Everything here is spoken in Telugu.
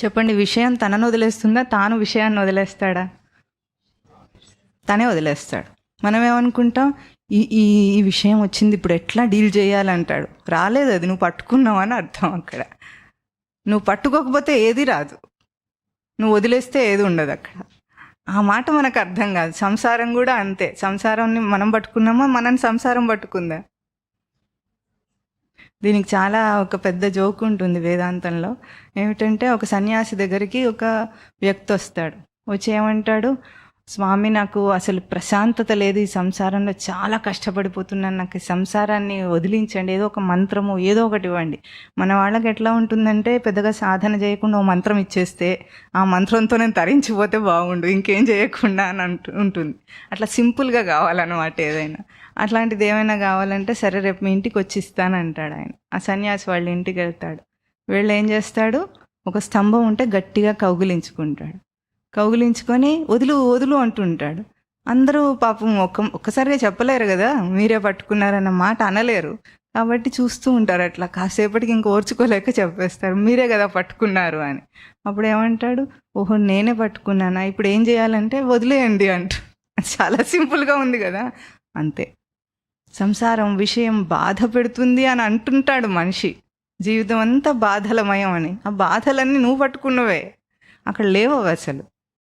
చెప్పండి, విషయం తనను వదిలేస్తుందా, తాను విషయాన్ని వదిలేస్తాడా? తనే వదిలేస్తాడు. మనం ఏమనుకుంటాం, ఈ ఈ ఈ విషయం వచ్చింది, ఇప్పుడు ఎట్లా డీల్ చేయాలంటాడు. రాలేదు, అది నువ్వు పట్టుకున్నావు అని అర్థం. అక్కడ నువ్వు పట్టుకోకపోతే ఏది రాదు, నువ్వు వదిలేస్తే ఏది ఉండదు అక్కడ. ఆ మాట మనకు అర్థం కాదు. సంసారం కూడా అంతే. సంసారాన్ని మనం పట్టుకున్నామా, మనని సంసారం పట్టుకుందా? దీనికి చాలా ఒక పెద్ద జోక్ ఉంటుంది వేదాంతంలో. ఏమిటంటే, ఒక సన్యాసి దగ్గరికి ఒక వ్యక్తి వస్తాడు. వచ్చి ఏమంటాడు, స్వామి, నాకు అసలు ప్రశాంతత లేదు, ఈ సంసారంలో చాలా కష్టపడిపోతున్నాను, నాకు ఈ సంసారాన్ని వదిలించండి, ఏదో ఒక మంత్రము ఏదో ఒకటి ఇవ్వండి. మన వాళ్ళకి ఎట్లా ఉంటుందంటే, పెద్దగా సాధన చేయకుండా ఓ మంత్రం ఇచ్చేస్తే ఆ మంత్రంతో నేను తరించిపోతే బాగుండు, ఇంకేం చేయకుండా అని ఉంటుంది. అట్లా సింపుల్గా కావాలన్నమాట ఏదైనా. అట్లాంటిది ఏమైనా కావాలంటే, సరే రేపు మీ ఇంటికి వచ్చి ఇస్తానంటాడు ఆయన. ఆ సన్యాసి వాళ్ళ ఇంటికి వెళ్తాడు. వీళ్ళు ఏం చేస్తాడు, ఒక స్తంభం ఉంటే గట్టిగా కౌగిలించుకుంటాడు. కౌగిలించుకొని వదులు వదులు అంటుంటాడు. అందరూ పాపం ఒక్కసారిగా చెప్పలేరు కదా, మీరే పట్టుకున్నారన్న మాట అనలేరు. కాబట్టి చూస్తూ ఉంటారు. అట్లా కాసేపటికి ఇంక ఓర్చుకోలేక చెప్పేస్తారు, మీరే కదా పట్టుకున్నారు అని. అప్పుడు ఏమంటాడు, ఓహో నేనే పట్టుకున్నానా, ఇప్పుడు ఏం చేయాలంటే వదిలేయండి అంటూ. చాలా సింపుల్గా ఉంది కదా. అంతే, సంసారం విషయం బాధ పెడుతుంది అని అంటుంటాడు మనిషి. జీవితం అంతా బాధలమయం అని. ఆ బాధలన్నీ నువ్వు పట్టుకున్నవే, అక్కడ లేవు అసలు.